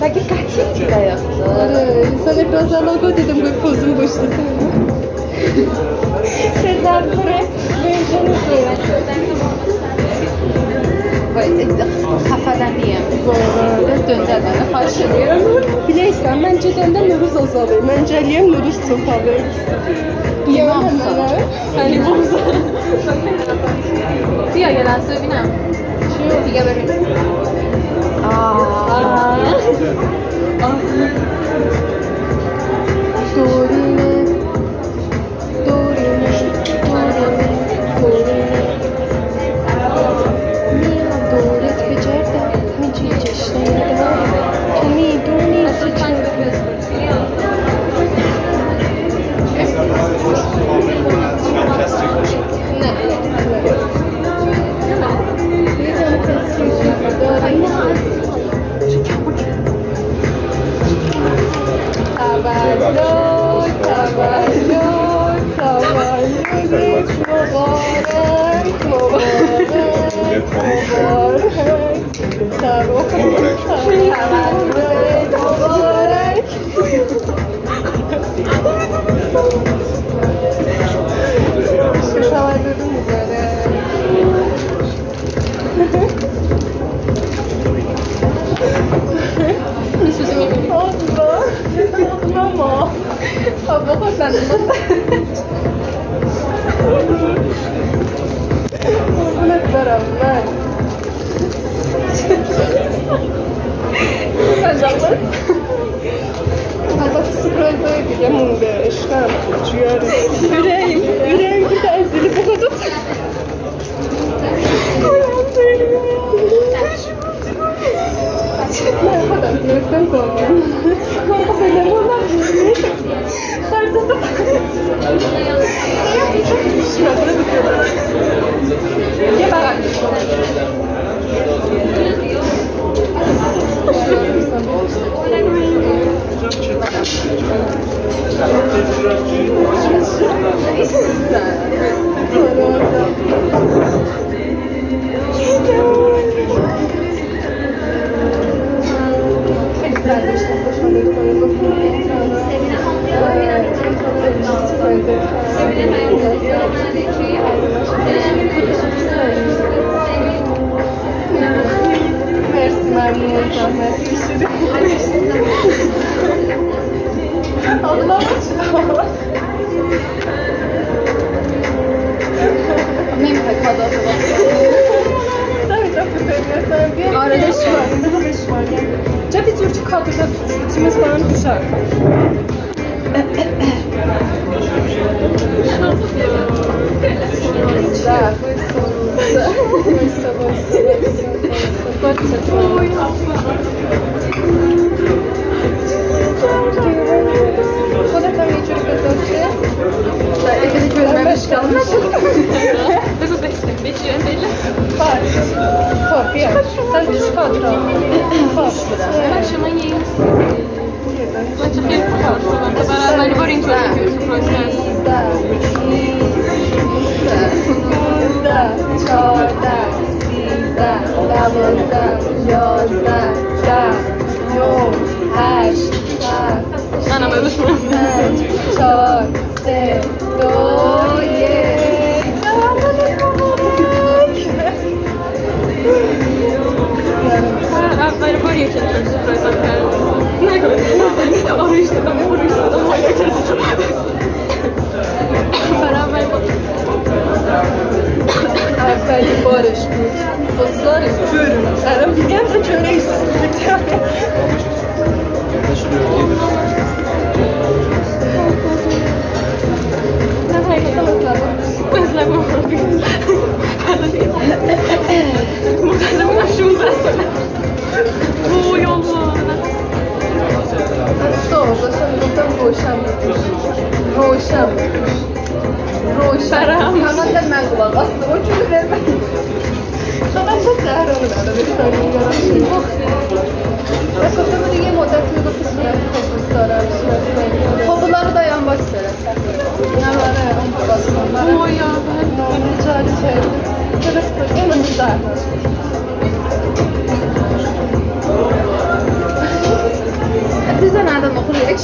مگه قطعی نیافته؟ آره مثلا ابراز علاقه دیدم باید پوزم باشته چه زرکنه ورژن قیمت باید xəfələniyəm. Biraz döndər mənə, xahiş edirəm. Biləysən, məncə dəndə Nuruz azalır. Məncəliyəm Nuruz çoxalır. Yiyəm mənə. Səni boğza. Bia gələn söybinəm. Bia verin. Dorine, Dorine, Dorine, Dorine. دورت به جردم میجی جشنیدم تو میدونی تو چند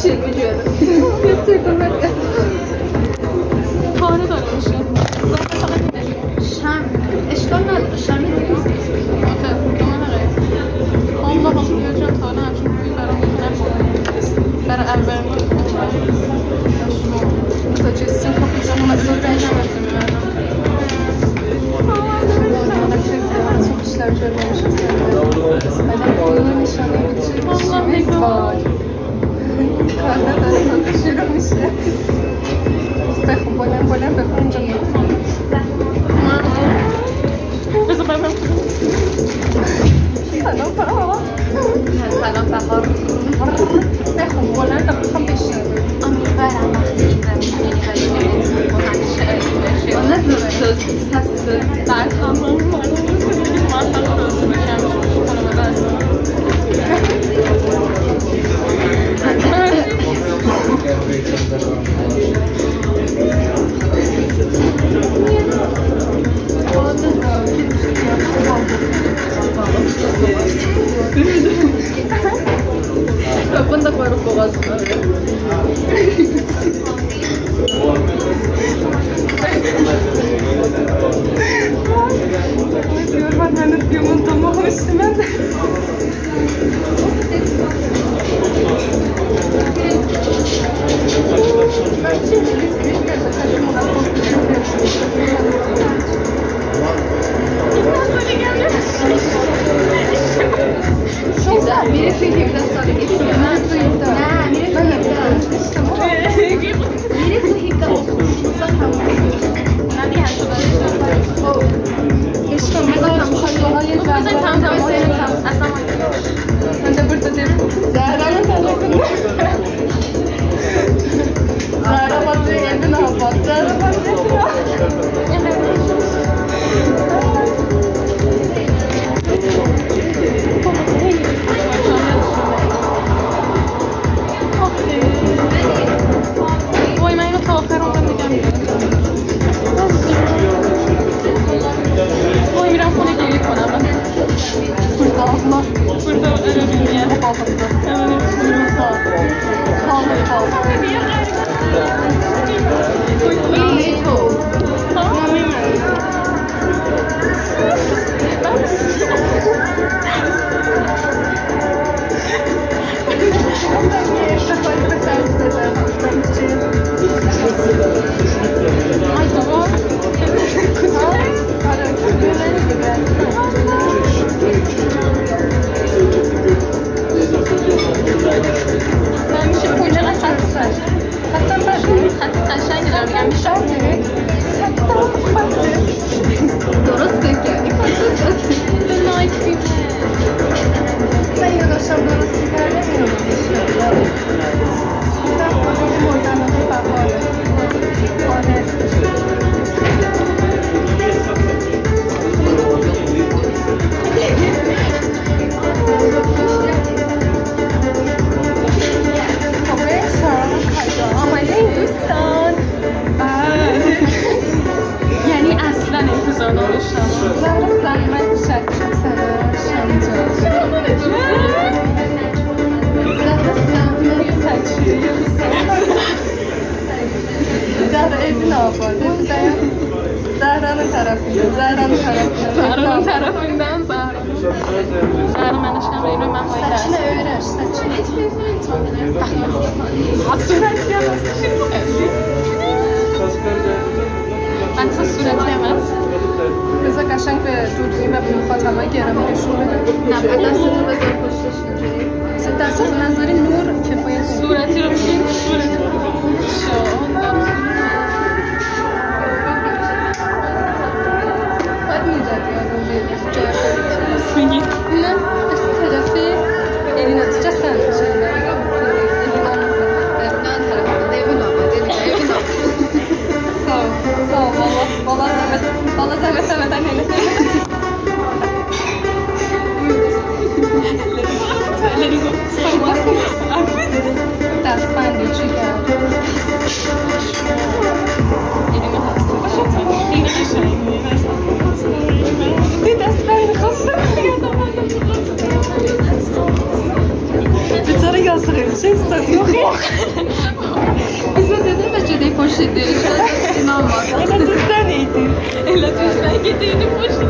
شیر میجوره کاره داره میشه شم اشکال نداره شمی دیگه آخه دومانه غیر الله هم بیا جان تا حالا همچون روی برام نکنم برای اولین تا جسیم کافیزا ممثل رنج هم ازی میبرم تو بیشتر جای نمیشه بعد این نشانه میشه وای کار نداره تازه شروع میشه بخون بلند بخون اینجا میخون بذار برم سلام بهار سلام بهار بخون بلند بخون بشنوه امیدوارم وقتی این زمین خیلی با همیشه عیدی بشه نداره هسته بعد هم موفق درست بشم خانواده هستم Bunda koyup boğazına. Diyor ben diyorum tamam üstüme de. Biri Türkiye'den sonra geçiyor. Ben Türkiye'den. Ne? Biri Türkiye'den. Biri Türkiye'den olsun. Ben bir yaşta Eşkım mesela şöyle tam aslında ben de burada değilim. Zahra'nın tarafında. Zahra batıyor evine hava. Zahra batıyor. وای من اینو تا آخر عمرم نگه می‌دارم وای میرم خونه گریه کنم Burada Allah. burada ölümüne Dorosły jak Sen yanaşan dorosły یعنی اصلا انتظار نداشتم زحمت شد Zahra evin ağabeydi. Zahra'nın tarafından. Zahra'nın tarafından Zahra. Zahra من داشتم اینو من باید Saçını öğren. Saçını. صورتی هم من تا صورتی هم هست بذار قشنگ به دودویی و به مخاطبای گرامی نشون بده. نه بعد دستتو بذار پشتش اینجوری. دستتو نذاری نور کفایت. صورتی رو بگیم صورتی رو باید میزدی آدم به میگی نه از طرف الینا چه سمت Valla zahmet sevmeden henüz. Dastbandi چیکار؟ دستبند خواستم بیچاره yazığı bir şey satıyor. Bize dedi mi cedi poşeti? İnanmadım. Elə düzdən idi. Elə düzdən gedirdi poşet.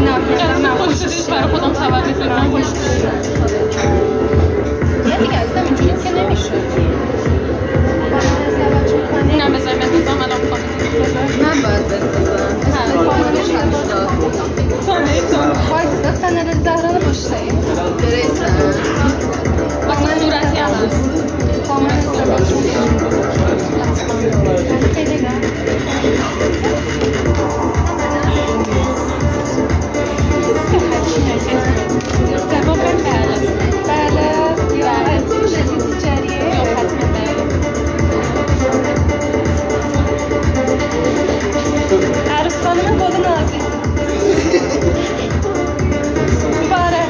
Ne yapacağım? Ben Poşeti برای خودم خبر بفرستم. Ne gelsen çünkü ne میشه؟ اینم بذاریم انتظام الان میخوام من باید بذارم. وایستا sen hele Zehra'nı boşlayın. Göreysen. Bak من صورتی هم هست. Arıslanımın kolu nazik. Mübarek.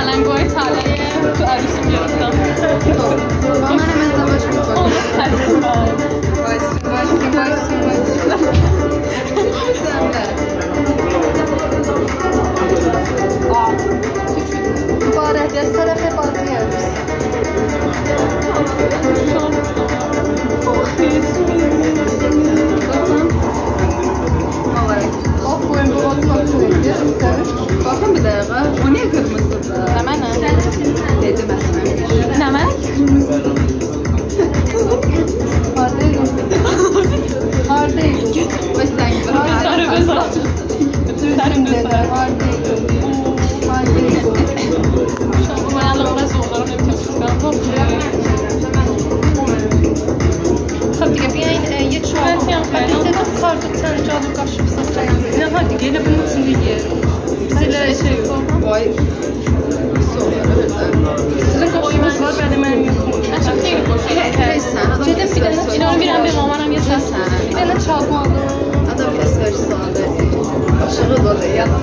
علنگوهای طلایی تو عروسیم گرفتم با من هم ازدواج میکنم. وایسی. mübarek ya طرف بازی عروس. Bakın bir dakika, o niye kırmızı da? Hemen ha. Dedim ben. Hemen. Hardayım. Ve sen gibi. Bütün Hardayım. Bu ayarlamaları zorlarım yapacağım. خب دیگه بیاین یه چهار کارتو sen cadı kaşıp satacağım. Ne hadi gel bunun için diye. Bize şey vay. Sizin koşunuz var benim yokum. Açık değil bu şey. Neyse. Cedim bir tane İnanın bir an bir mamanam yeter. bir tane çalma aldım. Adam bir esmer sağladı. Aşağı dolu. Yalan